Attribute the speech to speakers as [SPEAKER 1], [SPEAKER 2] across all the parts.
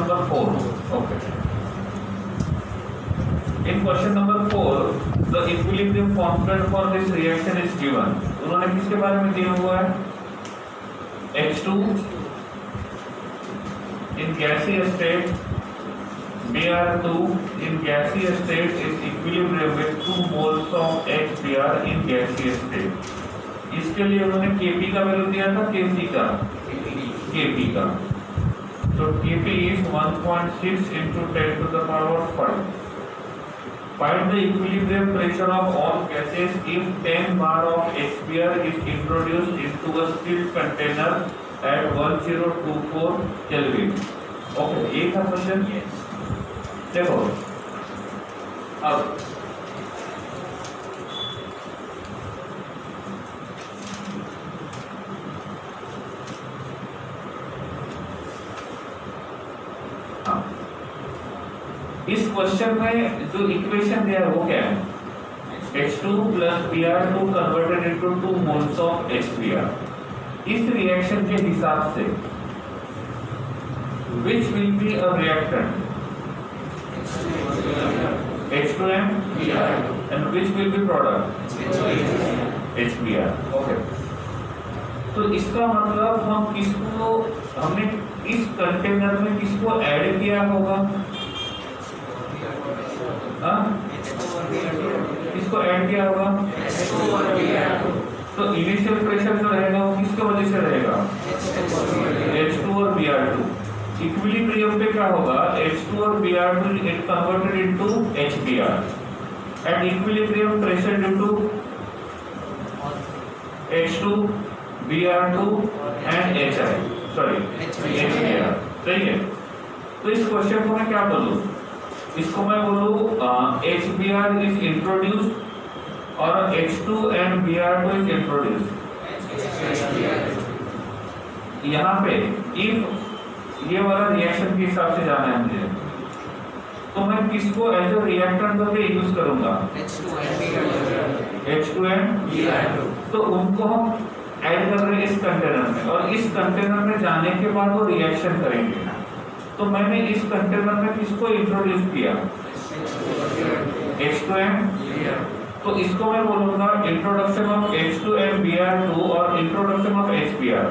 [SPEAKER 1] number 4. Okay. In question number 4, the equilibrium constant for this reaction is given. उन्होंने किसके बारे में दिया हुआ है? H2 in gaseous state, Br2 in gaseous state is equilibrium with 2 moles of HBr in gaseous state. इसके लिए उन्होंने Kp का वैल्यू दिया था, Kc का, Kp का. So Kp is 1.6 into 10 to the power 5. Find the equilibrium pressure of all gases if 10 bar of HBr is introduced into a sealed container at 1024 Kelvin. Okay, एक था question. देखो अब इस question में जो equation दिया है वो क्या है? H2 plus Br2 converted into 2 moles of HBr. इस रिएक्शन के हिसाब से which will be a reactant? H2M and which will be product? HBr. Okay. तो इसका मतलब हम किसको, हमने इस कंटेनर में किसको ऐड किया होगा? किसको ऐड किया होगा? तो इनिशियल प्रेशर जो रहेगा वो किसके वजह से रहेगा? H2 और Br2. इक्विलिब्रियम पे क्या होगा? H2 और Br2 get converted into HBr. At equilibrium pressure due to H2, Br2 and HI. Sorry, HBr. सही है. तो इस क्वेश्चन को मैं क्या बोलूँ? इसको मैं बोलूँ HBr is introduced और H2 and Br2 is introduced. यहाँ पे if ये वाला रिएक्शन के हिसाब से जाना है मुझे, तो मैं किसको एज ए रिएक्टेंट करके यूज करूंगा? H2 and Br2. तो उनको हम ऐड कर रहे हैं इस कंटेनर में, और इस कंटेनर में जाने के बाद वो रिएक्शन करेंगे. तो मैंने इस कंटेनर में किसको इंट्रोड्यूस किया? H2M. तो इसको मैं बोलूंगा इंट्रोडक्शन ऑफ H2M Br2 और इंट्रोडक्शन ऑफ HBr.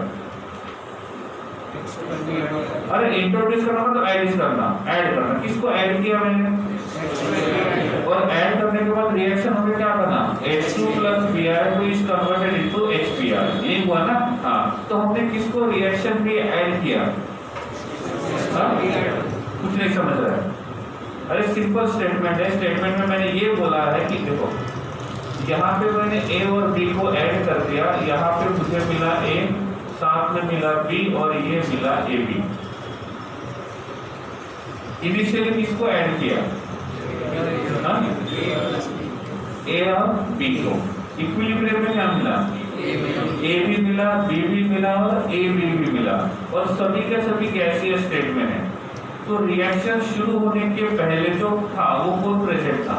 [SPEAKER 1] अरे इंट्रोड्यूस करना तो ऐड करना, ऐड करना. किसको ऐड किया मैंने? और ऐड करने के बाद रिएक्शन हमें क्या करना? H2 plus Br2 is converted into HBr. ये हुआ ना? हाँ. तो हमने किसको रिएक्शन में ऐड किया? कुछ नहीं समझ रहा है? अरे सिंपल स्टेटमेंट है. स्टेटमेंट में मैंने ये बोला है कि देखो यहाँ पे मैंने A और B को ऐड कर दिया. यहाँ पे मुझे मिला A, साथ में मिला B और ये मिला AB. इनिशियली किसको ऐड किया? A और B को. इक्विलिब्रियम में क्या मिला? A भी मिला, B भी मिला और AB भी मिला, और सभी के सभी गैसीय स्टेट में है. तो रिएक्शन शुरू होने के पहले जो था वो कौन प्रेशर था?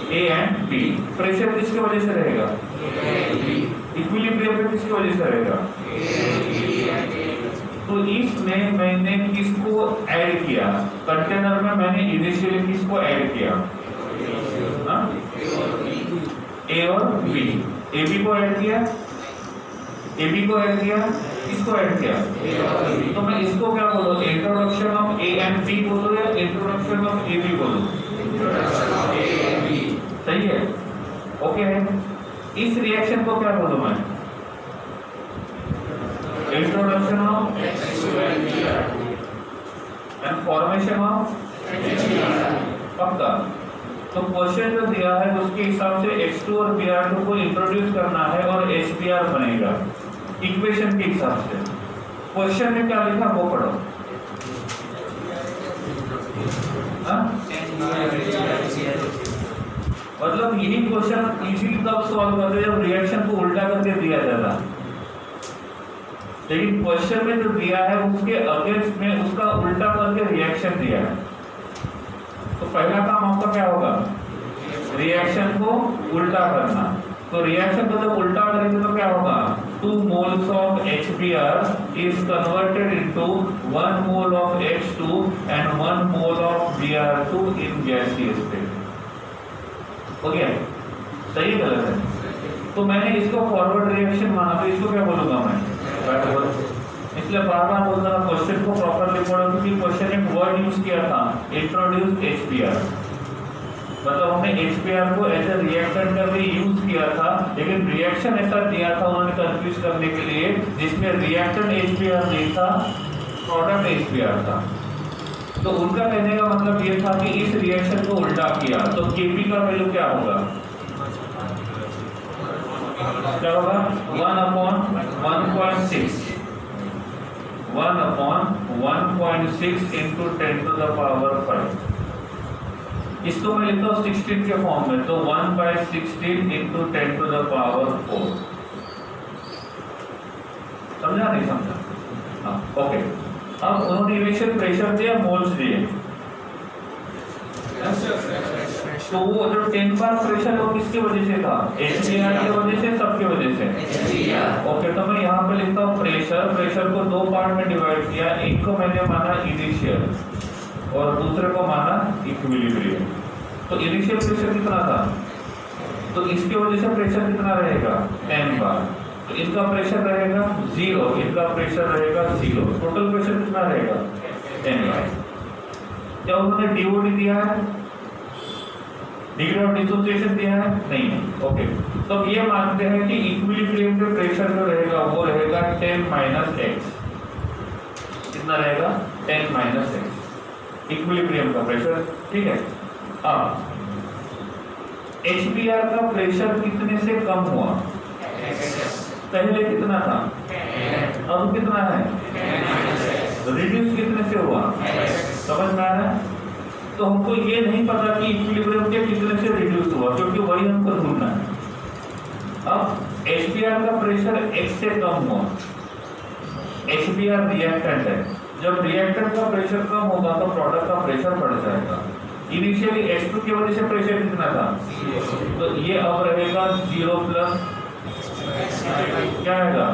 [SPEAKER 1] A and B. प्रेशर किसकी वजह से रहेगा? इक्विलिब्रियम में किसकी वजह से रहेगा? तो इसमें मैंने किसको ऐड किया? कंटेनर में मैंने इनिशियली किसको ऐड किया? A और B. AB को ऐड किया, AB को ऐड किया, किसको ऐड किया? तो मैं इसको क्या बोलूँ? Introduction of A and B बोलूँ या इंट्रोडक्शन ऑफ AB बोलूँ? सही है? ओके है. इस रिएक्शन को क्या बोलूँ मैं? Introduction of and formation of. पक्का. तो क्वेश्चन जो दिया है उसके हिसाब से H2 और Br2 को इंट्रोड्यूस करना है और HBr बनेगा इक्वेशन के हिसाब से. क्वेश्चन में क्या लिखा वो पढ़ो. मतलब यही क्वेश्चन इजीली तब सॉल्व करते जब रिएक्शन को उल्टा करके दिया जाता. लेकिन क्वेश्चन में जो दिया है उसके अगेंस्ट में उसका उल्टा करके रिएक्शन दिया है. तो पहला काम आपका क्या होगा? रिएक्शन को उल्टा करना. तो रिएक्शन को जब उल्टा करेंगे तो क्या होगा? 2 moles of HBr is converted into 1 mole of H2 and 1 mole of Br2 in gaseous state. हो गया? सही गलत है? तो मैंने इसको फॉरवर्ड रिएक्शन माना, तो इसको क्या बोलूंगा मैं? बैकवर्ड। इसलिए बार बार बोलता हूँ क्वेश्चन को प्रॉपरली पढ़ो, क्योंकि क्वेश्चन एक वर्ड यूज किया था, इंट्रोड्यूस HBr, मतलब हमने HBr को एज ए रिएक्टेंट का भी यूज किया था, लेकिन रिएक्शन ऐसा दिया था उन्होंने कंफ्यूज करने के लिए, जिसमें रिएक्टेंट HBr नहीं था, प्रोडक्ट HBr था। तो उनका कहने का मतलब ये था कि इस रिएक्शन को उल्टा किया, तो Kp का वैल्यू क्या होगा? क्या होगा? 1/1.6 1/1.6 into 10 to the power 5। इसको मैं लिखता हूँ 16 के फॉर्म में, तो 1/16 into 10 to the power 4। समझा नहीं समझा? हाँ, ओके। अब उन्होंने इनिशियल प्रेशर दिया, मोल्स दिए, तो वो जो 10 बार प्रेशर वो किसकी वजह से था? HBr की वजह से, सबकी वजह से। ओके, तो मैं यहाँ पे लिखता हूँ प्रेशर को दो पार्ट में डिवाइड किया, एक को मैंने माना इनिशियल और दूसरे को माना इक्विलिब्रियम। तो इनिशियल प्रेशर कितना था? तो इसकी वजह से प्रेशर कितना रहेगा? 10 बार। तो इनका प्रेशर रहेगा 0, इनका प्रेशर रहेगा 0, टोटल प्रेशर कितना रहेगा? 10 बार। क्या उन्होंने DOD दिया है? डिग्री ऑफ डिसोसिएशन दिया है? नहीं है। ओके, तो अब ये मानते हैं कि इक्विलिब्रियम पे प्रेशर जो रहेगा वो रहेगा 10 - x। कितना रहेगा? 10 - x इक्विलिब्रियम का प्रेशर, ठीक है। अब HBr का प्रेशर कितने से कम हुआ? पहले कितना था, अब कितना है? रिड्यूस कितने से हुआ? समझ में आ रहा है? तो हमको ये नहीं पता कि इक्विलिब्रियम के कितने से रिड्यूस हुआ, क्योंकि वही हमको ढूंढना है। अब HBr का प्रेशर x से कम हुआ, HBr रिएक्टेंट है, जब रिएक्टेंट का प्रेशर कम होगा तो प्रोडक्ट का प्रेशर बढ़ जाएगा। इनिशियली H2 की वजह से प्रेशर कितना था? तो ये अब रहेगा 0 प्लस क्या आएगा?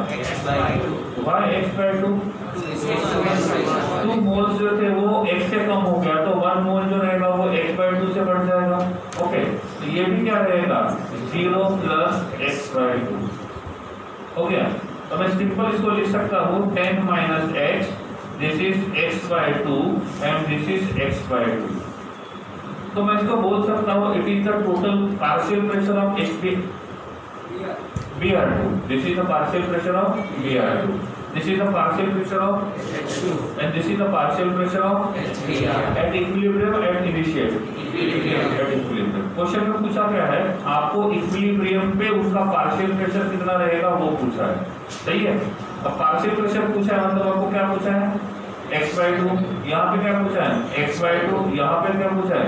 [SPEAKER 1] y x/2। 2 मोल्स जो थे वो x से कम हो गया, तो 1 मोल जो रहेगा वो x/2 से बढ़ जाएगा। ओके, तो ये भी क्या रहेगा? 0 प्लस x/2 हो गया। तो मैं सिंपल इसको लिख सकता हूँ 10 - x, this is x/2 and this is x/2। तो मैं इसको बोल सकता हूँ it is the total partial pressure of Br2, this is the partial pressure of Br2, this is the partial pressure of H2 and this is the partial pressure of HBr at equilibrium at initial at equilibrium। Question में पूछा क्या है? आपको equilibrium पे उसका partial pressure कितना रहेगा वो पूछा है, सही है। अब पार्शियल प्रेशर पूछा है मतलब आपको क्या पूछा है? x/2। यहाँ पे क्या पूछा है? x/2। यहाँ पे क्या पूछा है?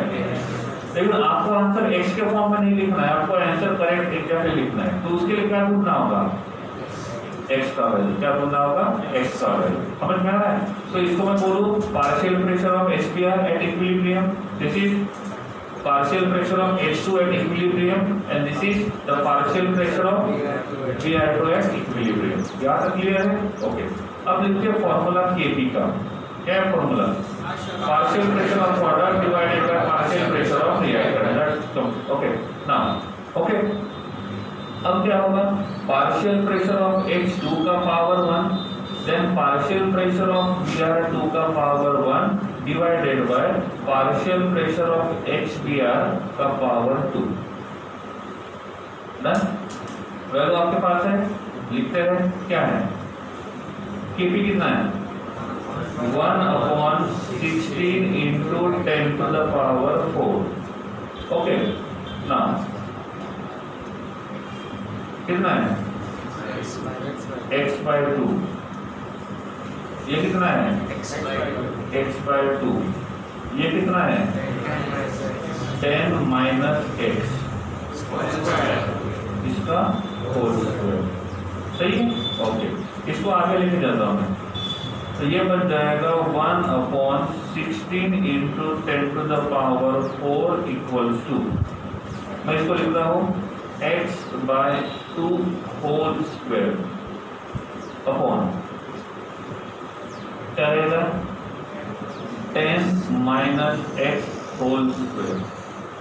[SPEAKER 1] लेकिन आपको आंसर x के फॉर्म में नहीं लिखना है, आपको आंसर करेक्ट एग्जैक्टली लिखना है। तो उसके लिए क्या ढूंढना होगा? x का वैल्यू। क्या ढूंढना होगा? x का वैल्यू। समझ में आ रहा है? तो इसको मैं बोलूं partial pressure of HBr at equilibrium, this is partial pressure of H2 at equilibrium and this is the partial pressure of Br2 at equilibrium। यहाँ तक क्लियर है? ओके, अब लिखते हैं फॉर्मूला Kp का। क्या है formula? Partial pressure of product divided by partial pressure of reactant. Okay, now okay, अब क्या होगा? पार्शियल प्रेशर ऑफ H2 का power 1 then partial pressure of Br2 का power 1 divided by partial pressure of HBr का power 2। Done? Value आपके पास है, लिखते हैं क्या है? Kp कितना है? 1/16 into 10 to the power 4। Okay, now कितना है? x/2। ये कितना है? x/2। ये कितना है? 10 - x इसका होल स्क्वायर, सही है। ओके, इसको आगे लेके जाता हूँ मैं, तो ये बन जाएगा 1/16 into 10 to the power 4 equals to, मैं इसको लिख रहा हूँ x/2 होल स्क्वायर। अपॉन क्या रहेगा 10 माइनस एक्स होल स्क्वायर।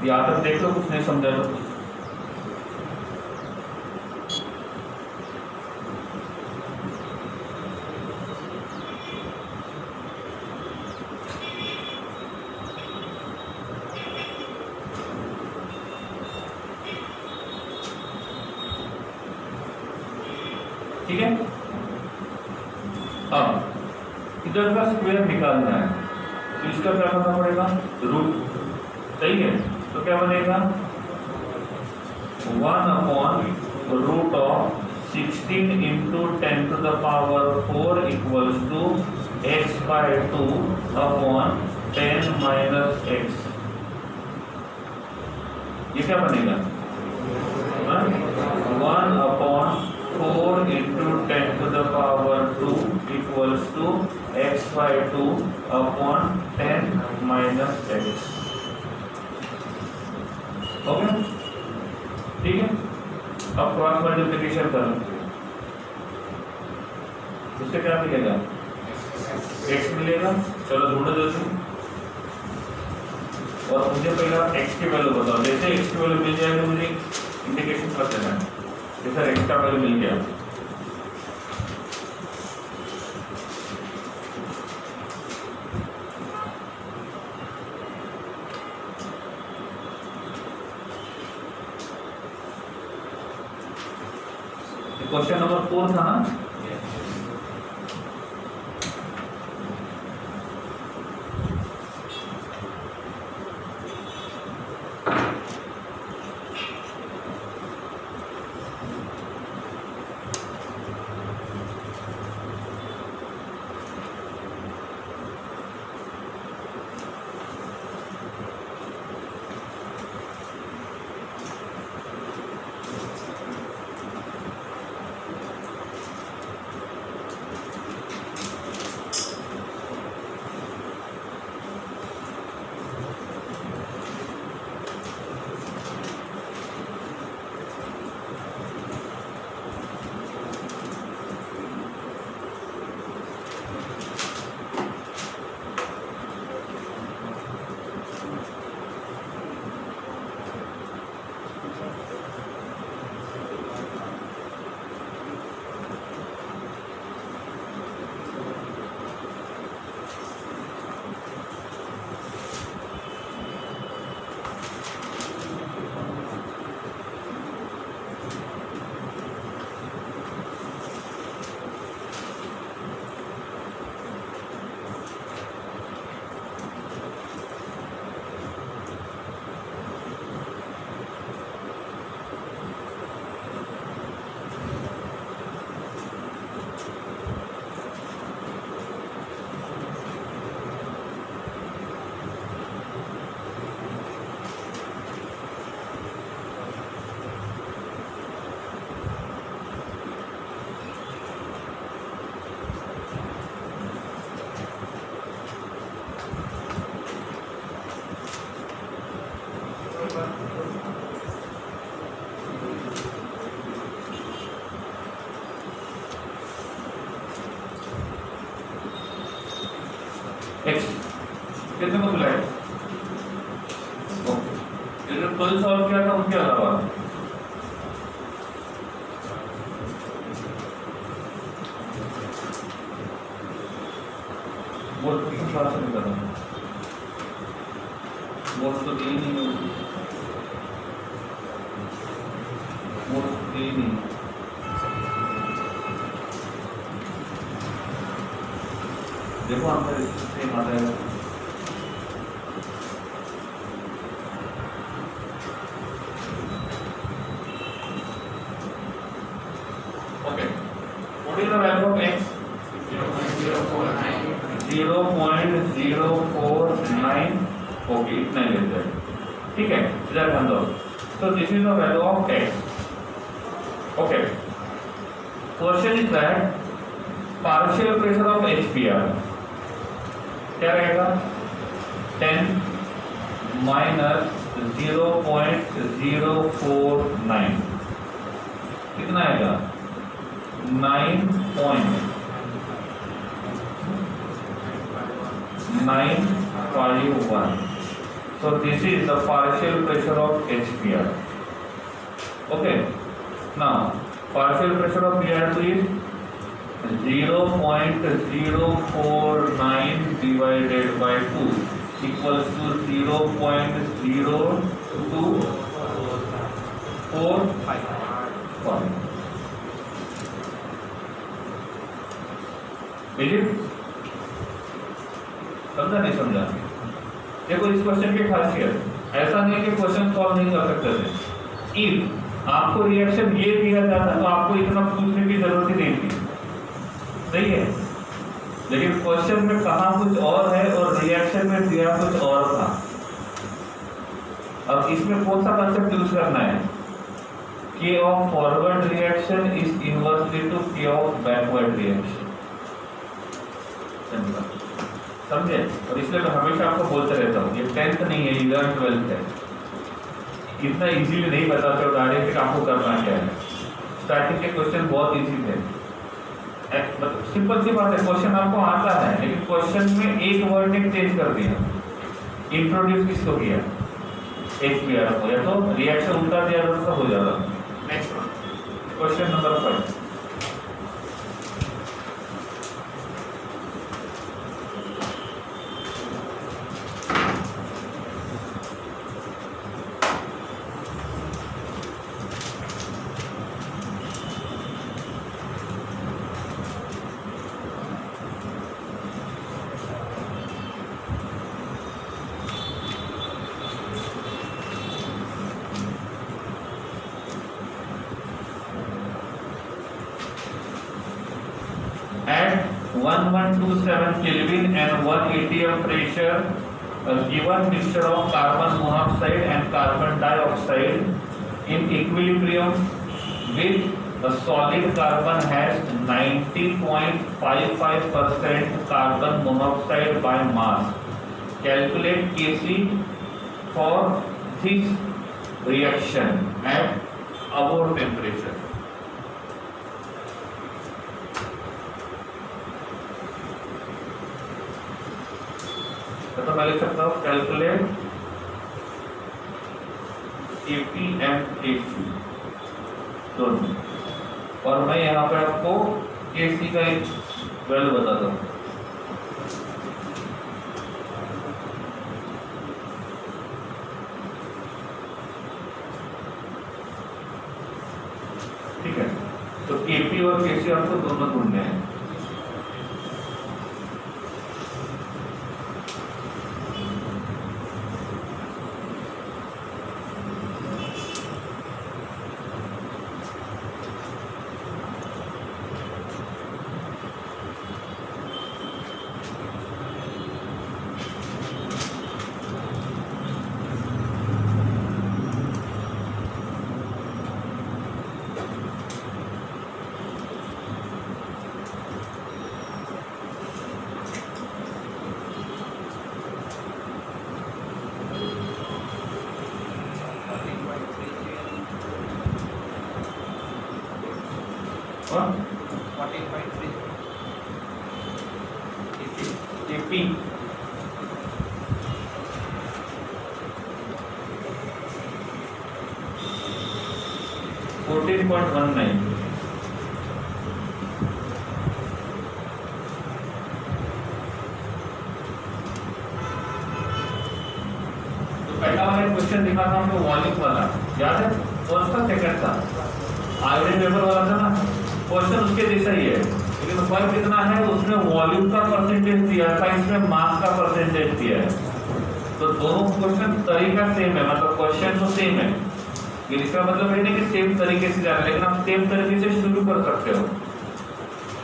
[SPEAKER 1] यहाँ तक देख लो, कुछ नहीं समझा लो। ठीक है, अब इधर का स्क्वायर निकालना है तो इसका क्या करना पड़ेगा, रूट। सही है, तो क्या बनेगा 1 upon root of 16 into 10 to the power 4 equals to X by 2 upon 10 minus X. ये क्या बनेगा 1 upon 4 into 10 to the power 2 equals to X by 2 upon 10 minus X. Okay, ठीक है। अब क्रॉस मल्टीप्लिकेशन करो, उससे क्या मिलेगा, x मिलेगा। चलो ढूंढो जल्दी, और मुझे पहले आप x की वैल्यू बताओ। जैसे x की वैल्यू मिल जाएगी मुझे इंडिकेशन कर देना है कि सर x का वैल्यू मिल गया। क्वेश्चन नंबर 4 था ना। x कितने को मिला है? ओके, जो कल सॉल्व किया था उनके अलावा बोर्ड को क्यों क्लास नहीं कर रहा? बोर्ड तो दी नहीं, बोर्ड तो दी नहीं। देखो आंसर सेम आ जाएगा। Okay, what is the value of x? 0.049। Okay, इतना ही लेते हैं, ठीक है। इधर ध्यान दो। तो this is the value of x। Okay, question is that partial pressure of HBr क्या रहेगा 10 माइनस 0.049 कितना आएगा 9 0.951. So this is the partial pressure of HBr. Okay. Now partial pressure of Br2 is 0.049 divided by 2 equals to 0.0245. समझा नहीं समझा? देखो इस question की खासियत ऐसा नहीं कि क्वेश्चन सॉल्व नहीं कर सकते थे। इफ आपको रिएक्शन ये दिया जाता तो आपको इतना पूछने की जरूरत ही नहीं थी, सही है। लेकिन क्वेश्चन में कहा कुछ और है और रिएक्शन में दिया कुछ और था। अब इसमें कौन सा कंसेप्ट यूज करना है? K of forward reaction is inversely to K of backward reaction। समझे? और इसलिए मैं हमेशा आपको बोलते रहता हूँ, ये 10th नहीं है, 11th 12th है। इतना इजीली नहीं बताते हो डायरेक्ट आपको करना क्या है। स्टार्टिंग के क्वेश्चन बहुत इजी थे, सिंपल सी बात है। क्वेश्चन आपको आता है लेकिन क्वेश्चन में एक वर्ड ने चेंज कर दिया। इंट्रोड्यूस किसको किया? HBr को, या तो रिएक्शन उल्टा दिया तो हो जाता। Next question number 5। At 1127 Kelvin and 1 atm pressure, a given mixture of carbon monoxide and carbon dioxide in equilibrium with a solid carbon has 90.55% carbon monoxide by mass. Calculate Kc for this reaction at above temperature. तो मैं लिख सकता हूँ calculate Kp and Kc दोनों, और मैं यहाँ पे आपको Kc का एक वैल्यू बताता हूँ। ठीक है, तो Kp और Kc आपको दोनों ढूंढने हैं। और 14.3 Kp 14.19। तो पहला वाला क्वेश्चन दिखा था हमको वॉल्यूम वाला, याद है? और उसका सेकंड था आयोडीन वेपर वाला था ना। क्वेश्चन उसके जैसा ही है, लेकिन फर्क कितना है, उसमें वॉल्यूम का परसेंटेज दिया था, इसमें मास का परसेंटेज दिया है। तो दोनों क्वेश्चन तरीका सेम है, मतलब क्वेश्चन तो सेम है, इसका मतलब ये नहीं कि सेम तरीके से जाना, लेकिन आप सेम तरीके से शुरू कर सकते हो।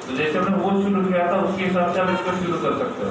[SPEAKER 1] तो जैसे हमने वो शुरू किया था उसके हिसाब से आप इसको शुरू कर सकते हो।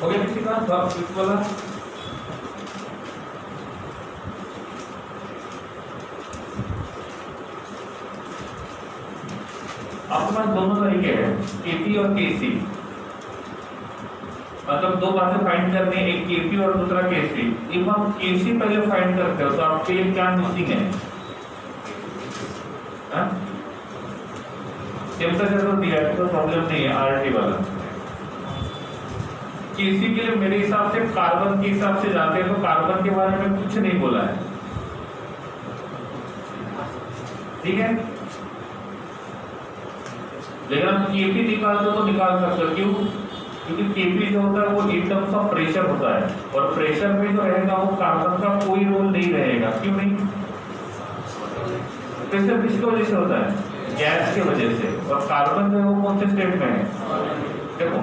[SPEAKER 1] हो गया किसी का क्विक वाला? आपके पास दोनों तरीके हैं, केपी और केसी। मतलब दो बातें फाइंड करनी है, एक केपी और दूसरा केसी। जब आप केसी पहले फाइंड करते हो तो आपके लिए क्या मिसिंग है? टेम्परेचर तो दिया है, तो प्रॉब्लम नहीं है आरटी वाला। केसी के लिए मेरे हिसाब से कार्बन के हिसाब से जाते हैं तो कार्बन के बारे में कुछ नहीं बोला है, ठीक है। लेकिन आप केपी निकालते हो तो निकाल सकते हो, क्यों? क्योंकि केपी जो होता है वो इन टर्म्स ऑफ प्रेशर होता है, और प्रेशर में जो रहेगा वो कार्बन का कोई रोल नहीं रहेगा। क्यों नहीं? प्रेशर किसकी वजह से होता है? गैस की वजह से। और कार्बन जो है वो कौन से स्टेट में है? देखो,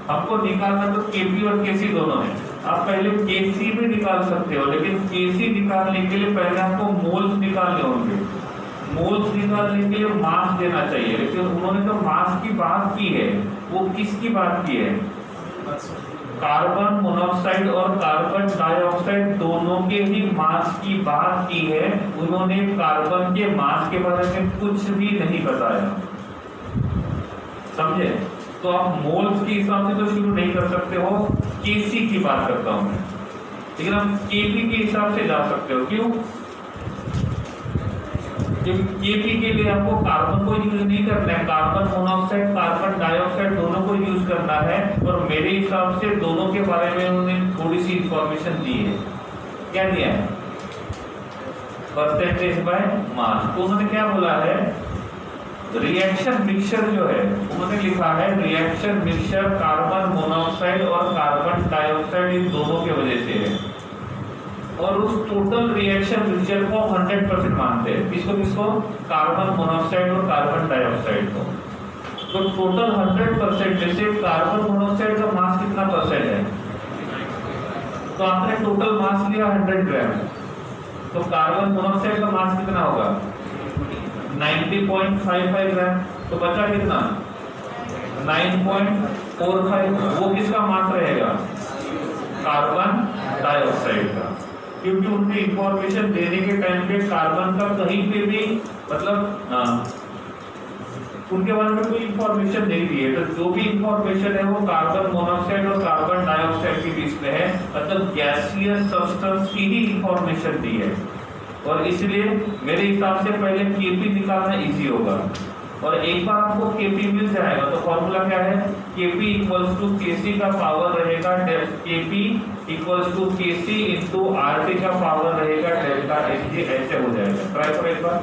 [SPEAKER 1] हमको निकालना तो केपी और केसी दोनों है। आप पहले केसी भी निकाल सकते हो, लेकिन केसी निकालने के लिए पहले आपको मोल्स निकालने होंगे। मोल्स निकालने के लिए मास देना चाहिए, लेकिन उन्होंने जो मास की बात की है वो किसकी बात की है? कार्बन मोनोऑक्साइड और कार्बन डाइऑक्साइड दोनों के ही मास की बात की है। उन्होंने कार्बन के मास के बारे में कुछ भी नहीं बताया, समझे? तो आप मोल्स के हिसाब से तो शुरू नहीं कर सकते हो, केसी की बात करता हूं मैं, लेकिन आप केपी के हिसाब से जा सकते हो। क्यों? केपी के लिए आपको कार्बन को यूज नहीं करना है, कार्बन मोनोऑक्साइड कार्बन डाइऑक्साइड दोनों को यूज करना है। और मेरे हिसाब से दोनों के बारे में उन्होंने थोड़ी सी इंफॉर्मेशन दी है। क्या दिया है? Percentage by mass. तो उन्होंने क्या बोला है? रिएक्शन मिक्सचर जो है उन्होंने लिखा है रिएक्शन मिक्सचर कार्बन मोनोऑक्साइड और कार्बन डाइऑक्साइड इन दोनों के वजह से है। और उस टोटल रिएक्शन मिक्सचर को 100% मानते हैं। किसको किसको? कार्बन मोनोऑक्साइड और कार्बन डाइऑक्साइड को। तो टोटल 100% में से कार्बन मोनोऑक्साइड का मास कितना परसेंट है? तो आपने टोटल मास लिया 100 ग्राम, तो कार्बन मोनोऑक्साइड का मास कितना होगा? 90.55 ग्राम। तो बचा कितना? 9.45। वो किसका मास रहेगा? कार्बन डाइऑक्साइड का। क्योंकि उनने इंफॉर्मेशन देने के टाइम पे कार्बन का कहीं पे भी मतलब उनके बारे में कोई इंफॉर्मेशन नहीं दी है। तो जो भी इंफॉर्मेशन है वो कार्बन मोनोऑक्साइड और कार्बन डाइऑक्साइड के बीच में है, मतलब गैसियस सब्सटेंस की ही इंफॉर्मेशन दी है। और इसलिए मेरे हिसाब से पहले केपी निकालना इजी होगा। और एक बार आपको केपी मिल जाएगा तो फॉर्मूला क्या है? केपी इक्वल्स टू केसी का पावर रहेगा KP equals to KC into RT का पावर रहेगा डेल्टा एच। ऐसे हो जाएगा। ट्राई करो एक बार।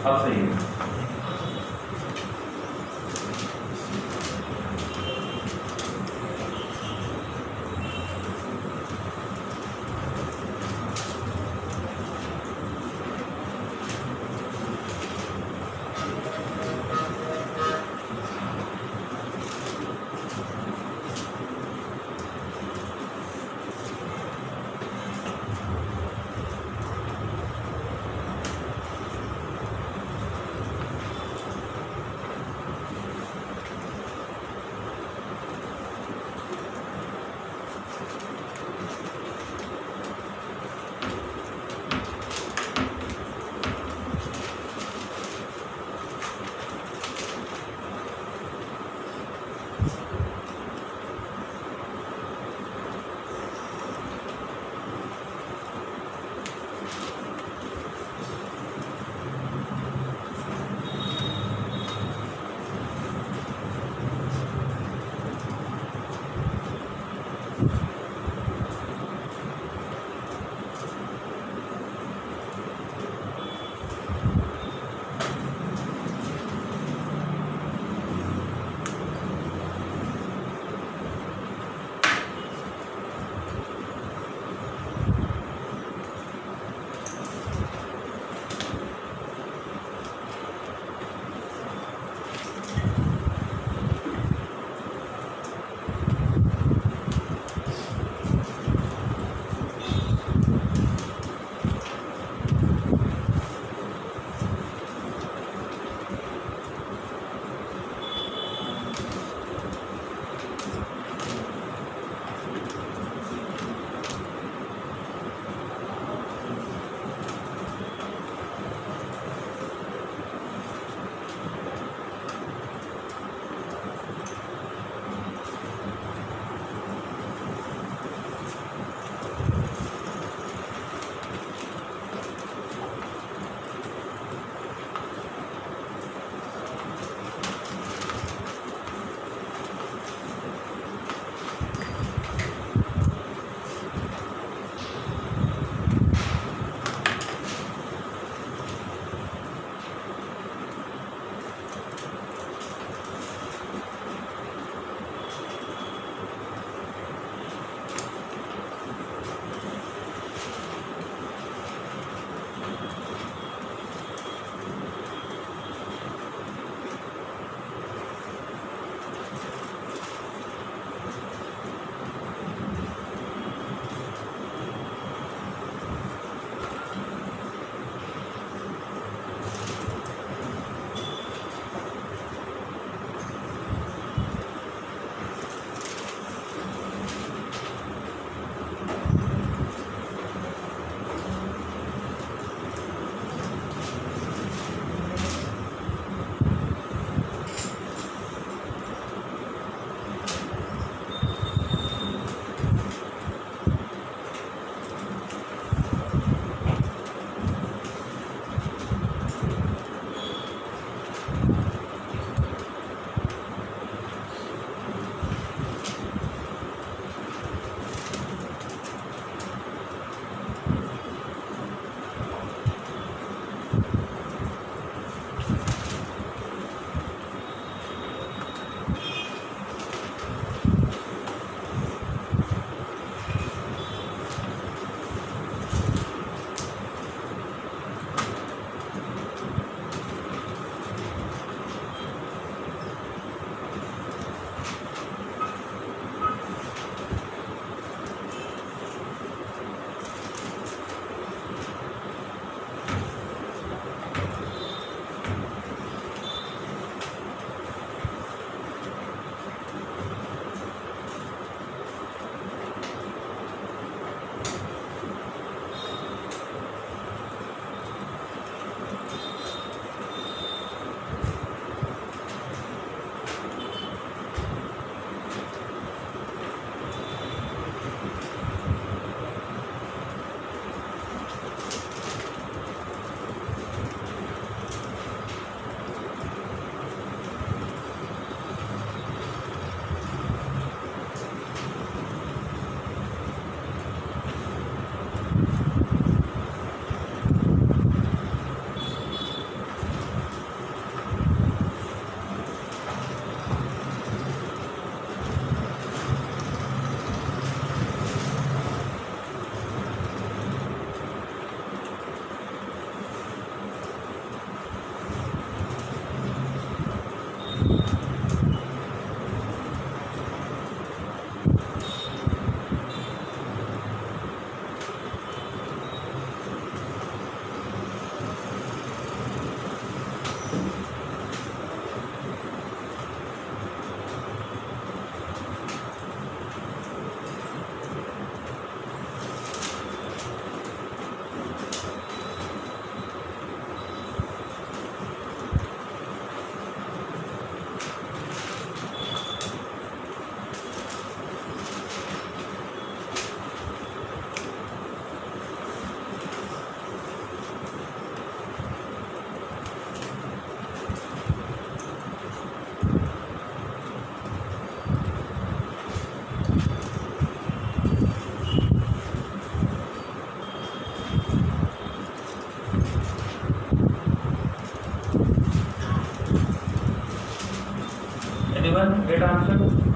[SPEAKER 1] अब सही है।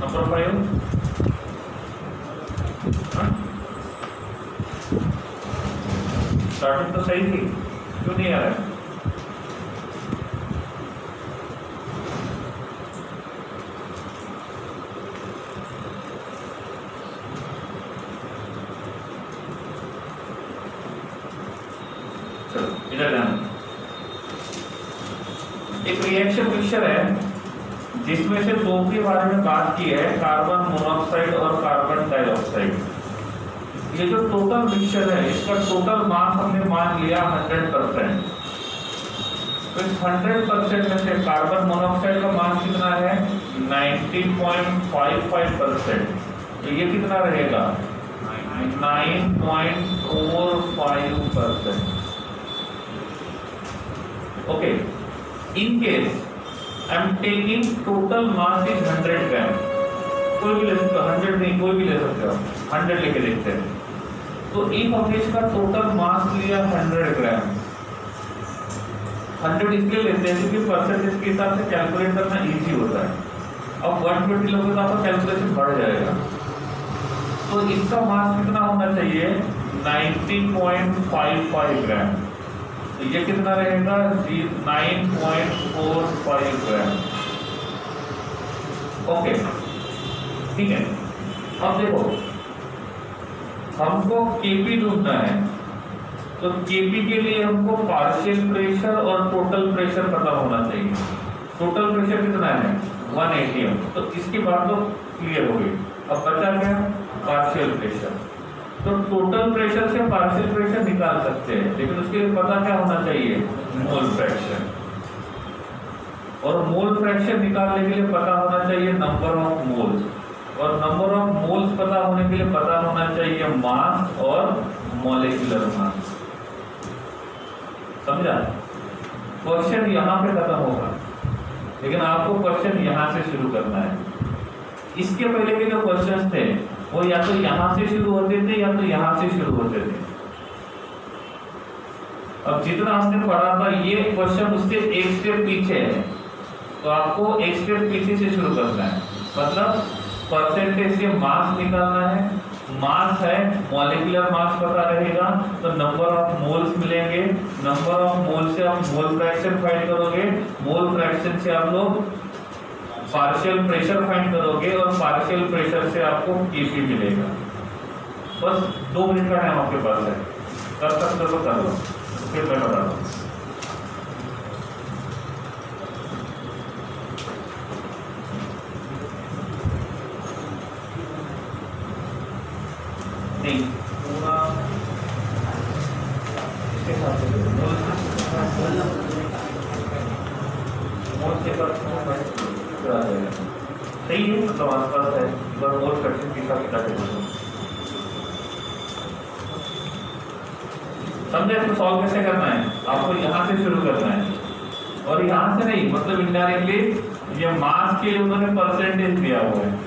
[SPEAKER 1] नंबर 5 स्टार्टिंग तो सही थी, क्यों नहीं आ रहा है? चलो इधर ध्यान। एक रिएक्शन मिक्सचर है जिसमें से दो के बारे में बात की है, कार्बन मोनोऑक्साइड और कार्बन डाइऑक्साइड। ये जो टोटल मिक्सचर है इसका टोटल मास हमने मान लिया 100%। तो इस 100% में से कार्बन मोनोऑक्साइड का मास कितना है? 90.55%। तो ये कितना रहेगा? 9.45%। Okay, in case I am taking total mass is 100 ग्राम। कोई भी ले सकते हो, 100 नहीं कोई भी ले सकते हो, 100 लेके देखते हैं। तो एक हमने इसका टोटल मास लिया 100 ग्राम। 100 इसलिए लेते हैं क्योंकि परसेंटेज के हिसाब से कैलकुलेट करना इजी होता है। अब 120 लोगे तो आपका कैलकुलेशन बढ़ जाएगा। तो इसका मास कितना होना चाहिए? 90.55 ग्राम। तो ये कितना रहेगा? 9.45 ग्राम। ओके ठीक है। अब देखो हमको केपी ढूंढना है, तो केपी के लिए हमको पार्शियल प्रेशर और टोटल प्रेशर पता होना चाहिए। टोटल प्रेशर कितना है? 1 atm। तो इसकी बात तो क्लियर हो गई। अब बचा क्या? Partial pressure. तो टोटल प्रेशर से पार्शियल प्रेशर निकाल सकते हैं, लेकिन उसके लिए पता क्या होना चाहिए? Mole fraction. और मोल फ्रैक्शन निकालने के लिए पता होना चाहिए नंबर ऑफ मोल्स, और नंबर ऑफ मोल्स पता होने के लिए पता होना चाहिए मास और मॉलिक्यूलर मास। समझा? क्वेश्चन यहाँ पे खत्म होगा, लेकिन आपको क्वेश्चन यहाँ से शुरू करना है। इसके पहले के जो क्वेश्चन थे वो या तो यहाँ से शुरू होते थे या तो यहाँ से शुरू होते थे। अब जितना हमने पढ़ा था ये क्वेश्चन उससे एक स्टेप पीछे है, तो आपको एक स्टेप पीछे से शुरू करना है। मतलब परसेंटेज से मास निकालना है। मास है, मॉलिक्यूलर मास पता रहेगा तो नंबर ऑफ मोल्स मिलेंगे। नंबर ऑफ मोल से आप मोल फ्रैक्शन फाइंड करोगे। मोल फ्रैक्शन से आप लोग पार्शियल प्रेशर फाइंड करोगे और पार्शियल प्रेशर से आपको केपी मिलेगा। बस 2 मिनट का टाइम आपके पास है, कर सकते हो तो कर लो, फिर मैं बता दूँ। नहीं पूरा इसके साथ सही है, मतलब आसपास है। मोल फ्रैक्शन के साथ समझे? इसको सॉल्व कैसे करना है? आपको यहाँ से शुरू करना है और यहाँ से नहीं, मतलब इनडायरेक्टली ये मास के लिए उन्होंने परसेंटेज दिया हुआ है।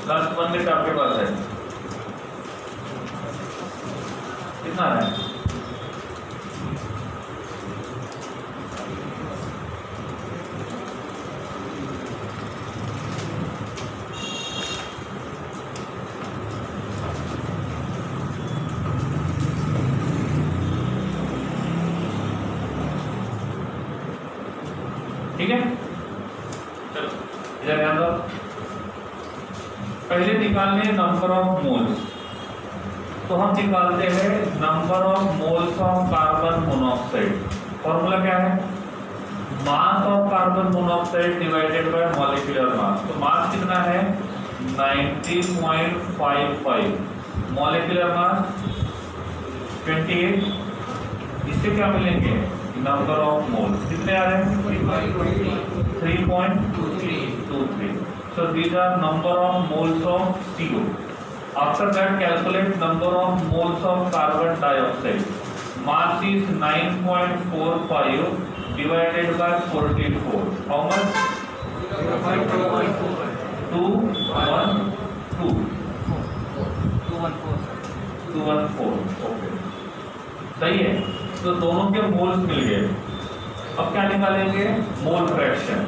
[SPEAKER 1] लास्ट 1 मिनट आपके पास है। कितना है? ठीक है, चलो इधर ध्यान दो। पहले निकालने नंबर ऑफ मोल्स। तो हम निकालते हैं number of moles of carbon monoxide. Formula क्या है? Mass of carbon monoxide divided by molecular mass. तो मास कितना है? 90.55, मॉलिक्यूलर मास 28। इससे क्या मिलेंगे? नंबर ऑफ मोल्स कितने आ रहे हैं? 3.23। So these are number of moles of CO. After that, calculate number of moles of carbon dioxide. Mass is 9.45 divided by 44. How much? 214. Okay. सही है। तो दोनों के मोल्स मिल गए। अब क्या निकालेंगे? Mole fraction.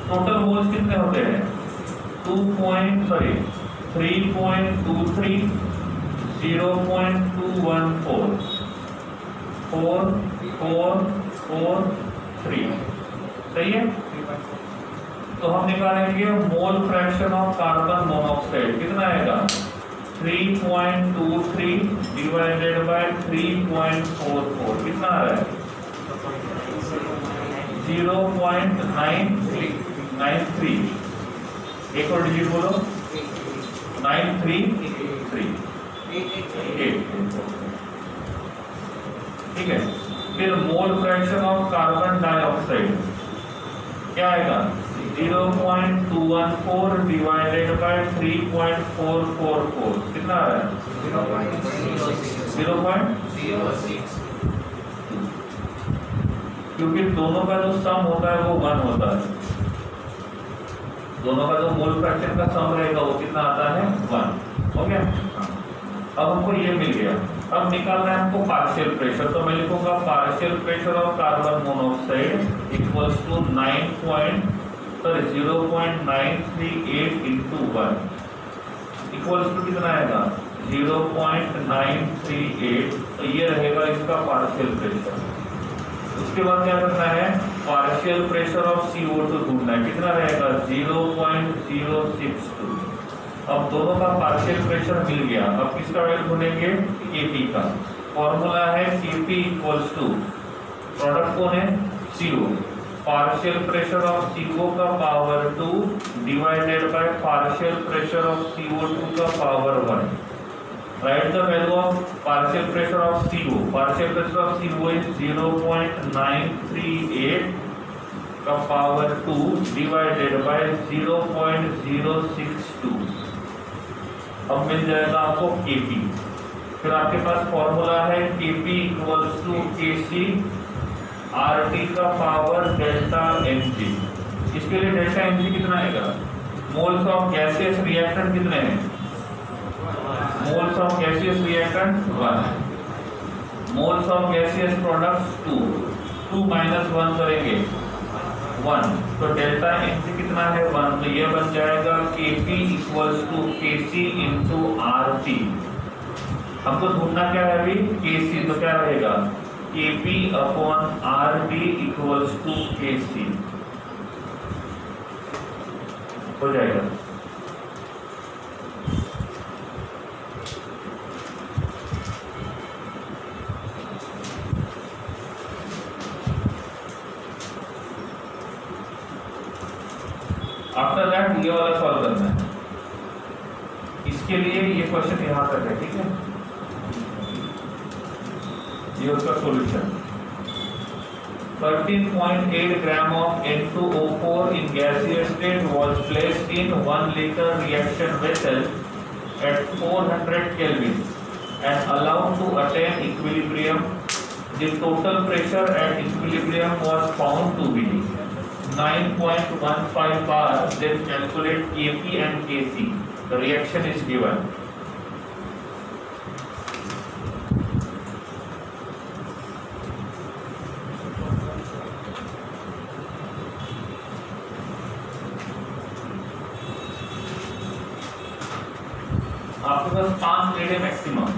[SPEAKER 1] टोटल मोल्स कितने होते हैं? 3.23, 0.214, 4, 4, 4, 3। सही है। तो हम निकालेंगे mole fraction of carbon monoxide. कितना आएगा? 3.23 डिवाइडेड बाय 3.44 कितना आ रहा है? 0.93। एक और डिजिट बोलो। 933। ठीक है। फिर mole fraction of carbon dioxide क्या आएगा? 0.214 डिवाइडेड बाय 3.444 कितना आ रहा है? 0.06। क्योंकि दोनों का जो सम होता है वो 1 होता है। दोनों का जो मोल फ्रैक्शन का सम रहेगा वो कितना आता है? 1। हो गया। अब हमको ये मिल गया। अब निकालना है हमको पार्शियल प्रेशर। तो मैं लिखूंगा partial pressure of carbon monoxide equals to 0.938 into 1 equals to कितना आएगा? 0.938। तो ये रहेगा इसका पार्शियल प्रेशर। उसके बाद क्या करना है? पार्शियल प्रेशर ऑफ CO2 ढूंढना है। कितना रहेगा? 0.062। अब दोनों का पार्शियल प्रेशर मिल गया। अब किसका वैल्यू ढूंढेंगे? Kp का। फॉर्मूला है Kp इक्वल्स टू, प्रोडक्ट कौन है? CO। Partial pressure of CO का power 2 divided by partial pressure of CO2 का power 1। Write the value of partial pressure of CO. Partial pressure of CO is 0.938 का power 2 divided by 0.062। अब मिल जाएगा आपको Kp। फिर आपके पास फॉर्मूला है Kp equals to Kc RT का पावर डेल्टा Mg। इसके लिए डेल्टा Mg कितना आएगा? मोल्स ऑफ गैसियस रिएक्टेंट कितने हैं? Moles of gaseous reactant 1, moles of gaseous products 2। 2 minus 1 करेंगे 1, तो डेल्टा Mg कितना है? 1। तो ये बन जाएगा Kp equals to Kc into RT। हमको ढूंढना क्या है अभी? Kc। तो क्या रहेगा? Kp upon RT equals to Kc हो जाएगा। आफ्टर दैट ये वाला सॉल्व करना है। इसके लिए ये क्वेश्चन यहाँ तक है। ठीक है। ये उसका solution 13.8 gram of N2O4 in gaseous state was placed in 1 liter reaction vessel at 400 Kelvin and allowed to attain equilibrium. The total pressure at equilibrium was found to be 9.15 bar. Then calculate Kp and Kc. The reaction is given. आपके पास 5 minute है maximum.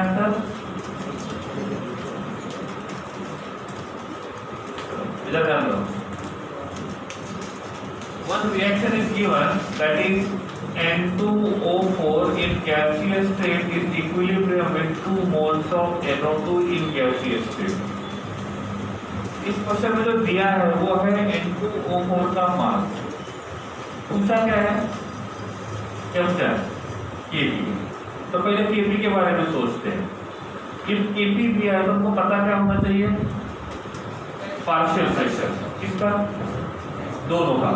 [SPEAKER 1] Answer? इधर ध्यान दो। One reaction is given, that is N2O4 in gaseous state is equilibrium with 2 moles of NO2 in gaseous state. इस question में जो दिया है वो है N2O4 का मास। पूछा क्या है? क्या पूछा है? Kp। तो पहले Kp के बारे में सोचते हैं। if Kp दिया है तो हमको पता क्या होना चाहिए? Partial pressure. किसका? दोनों का।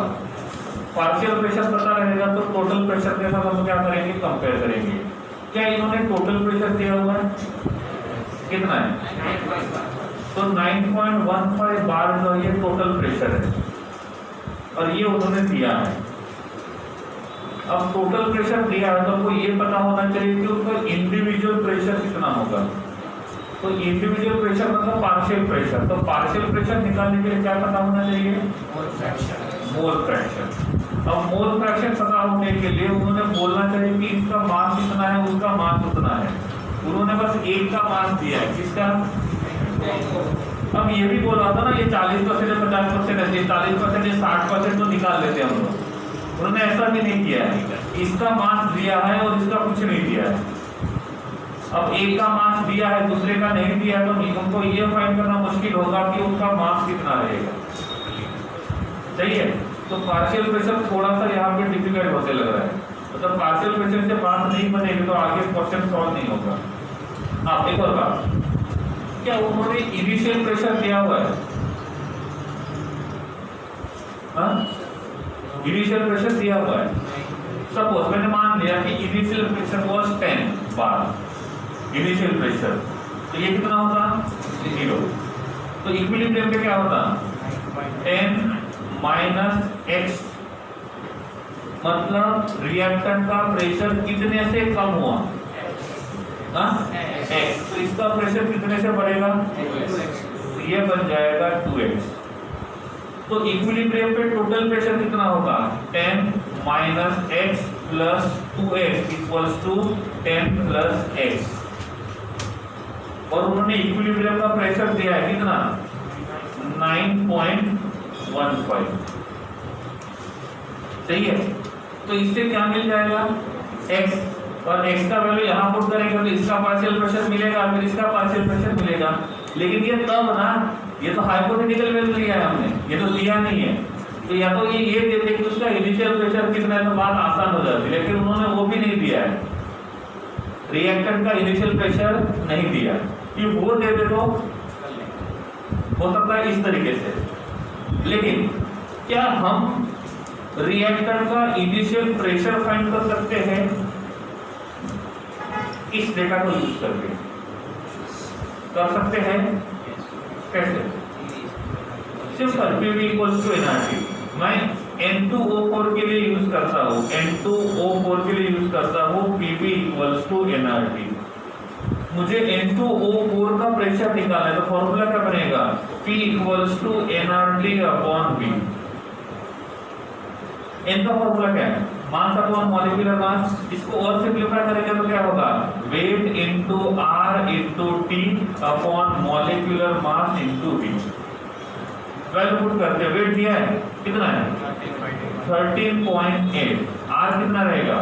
[SPEAKER 1] पार्शियल प्रेशर पता रहेगा तो टोटल प्रेशर के साथ हम क्या करेंगे? कंपेयर करेंगे। क्या इन्होंने टोटल प्रेशर दिया हुआ है? कितना है? तो 9.15 बार जो ये टोटल प्रेशर है और ये उन्होंने दिया है। अब टोटल प्रेशर दिया है तो आपको ये पता होना चाहिए कि उसका इंडिविजुअल प्रेशर कितना होगा। तो इंडिविजुअल प्रेशर मतलब पार्शियल प्रेशर। तो पार्शियल प्रेशर निकालने के लिए क्या पता होना चाहिए? Mole fraction. अब मोल फ्रैक्शन पता होने के लिए उन्होंने बोलना चाहिए कि इसका मास कितना है, उसका मास उतना है। उन्होंने बस एक का मास दिया है। किसका? अब ये भी बोला था ना ये 40% 50% है, 40% 60% तो निकाल लेते हम लोग। उन्होंने ऐसा भी नहीं किया है। इसका मास दिया है और इसका कुछ नहीं दिया है। अब एक का मास दिया है दूसरे का नहीं दिया है तो हमको ये फाइंड करना मुश्किल होगा कि उसका मास कितना रहेगा। सही है? तो पार्शियल प्रेशर थोड़ा सा यहाँ पे डिफिकल्ट होते लग रहा है। मतलब पार्शियल प्रेशर से बात नहीं बनेगी तो आगे क्वेश्चन सॉल्व नहीं होगा। हाँ, एक और बात, क्या उन्होंने इनिशियल प्रेशर दिया हुआ है? इनिशियल प्रेशर दिया हुआ है। सपोज मैंने मान लिया कि initial pressure was 10 bar initial pressure, तो ये कितना होता? 0। तो इक्विलिब्रियम पे क्या होता? 10 माइनस x, मतलब रिएक्टेंट का प्रेशर कितने से कम हुआ? x। तो इसका प्रेशर कितने से बढ़ेगा? ये बन जाएगा 2x। तो इक्विलिब्रियम पे टोटल प्रेशर कितना होगा? 10 minus x plus 2x equals to 10 plus x। और उन्होंने इक्विलिब्रियम का प्रेशर दिया है कितना? 9.15। सही है? तो इससे क्या मिल जाएगा? x, और x का वैल्यू यहाँ पुट करेंगे तो इसका पार्शियल प्रेशर मिलेगा, फिर इसका पार्शियल प्रेशर मिलेगा। लेकिन ये तब ना, ये तो हाइपोथेटिकल वैल्यू लिया है हमने, ये तो दिया नहीं है। तो या तो ये देते कि उसका इनिशियल प्रेशर कितना है तो बात आसान हो जाती, लेकिन उन्होंने वो भी नहीं दिया है। रिएक्टेंट का इनिशियल प्रेशर नहीं दिया। ये वो दे दे तो हो सकता है इस तरीके से। लेकिन क्या हम रिएक्टेंट का इनिशियल प्रेशर फाइंड कर सकते हैं इस डेटा को यूज करके? कर सकते हैं। कैसे? Simple, PV equals to NRT. मैं N2O4 के लिए यूज करता हूँ, N2O4 के लिए यूज करता हूँ PV इक्वल्स टू एनआरटी। मुझे N2O4 का प्रेशर निकालना है तो फॉर्मूला क्या बनेगा? P equals to NRT upon V। N का फॉर्मूला क्या है? Mass upon molecular mass. इसको और सिंपलीफाई करेंगे तो क्या होगा? Weight into R into T upon molecular mass into V। Value put करते हैं। वेट दिया है कितना है? 13.8। R कितना रहेगा?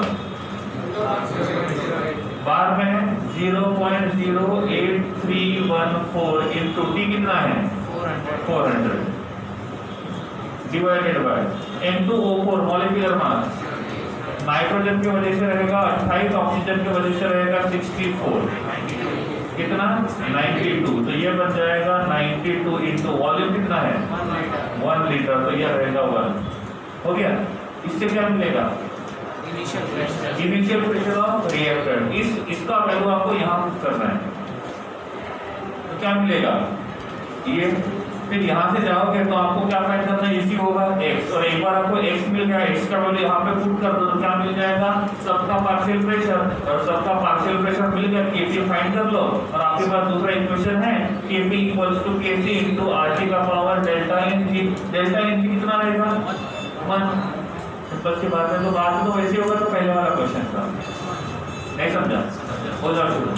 [SPEAKER 1] बार में 0.08314 इनटू T कितना है? 400 divided by N2O4 molecular mass. Nitrogen की वजह से रहेगा 28, ऑक्सीजन की वजह से रहेगा 64। कितना? 92। तो ये बन जाएगा 92 इंटू वॉल्यूम कितना है? 1 लीटर। तो ये रहेगा 1। हो गया? इससे क्या मिलेगा? Initial pressure of reactant. इसका वैल्यू आपको यहाँ पुट करना है। तो क्या मिलेगा? ये फिर यहाँ से जाओगे तो आपको क्या फाइंड करना है? इसी होगा x। और एक बार आपको x मिल गया, x का वैल्यू यहाँ पे पुट कर दो तो क्या मिल जाएगा? सबका पार्शियल प्रेशर, और सबका पार्शियल प्रेशर मिल गया। Kp फाइंड कर लो और आपके पास दूसरा इक्वेशन है Kp equals to Kc into RT का power delta Nc। Delta Nc कितना रहेगा? 1। सिंपल सी बात है। तो बात तो वैसे होगा तो पहले वाला क्वेश्चन था। नहीं समझा? हो जाओ शुरू।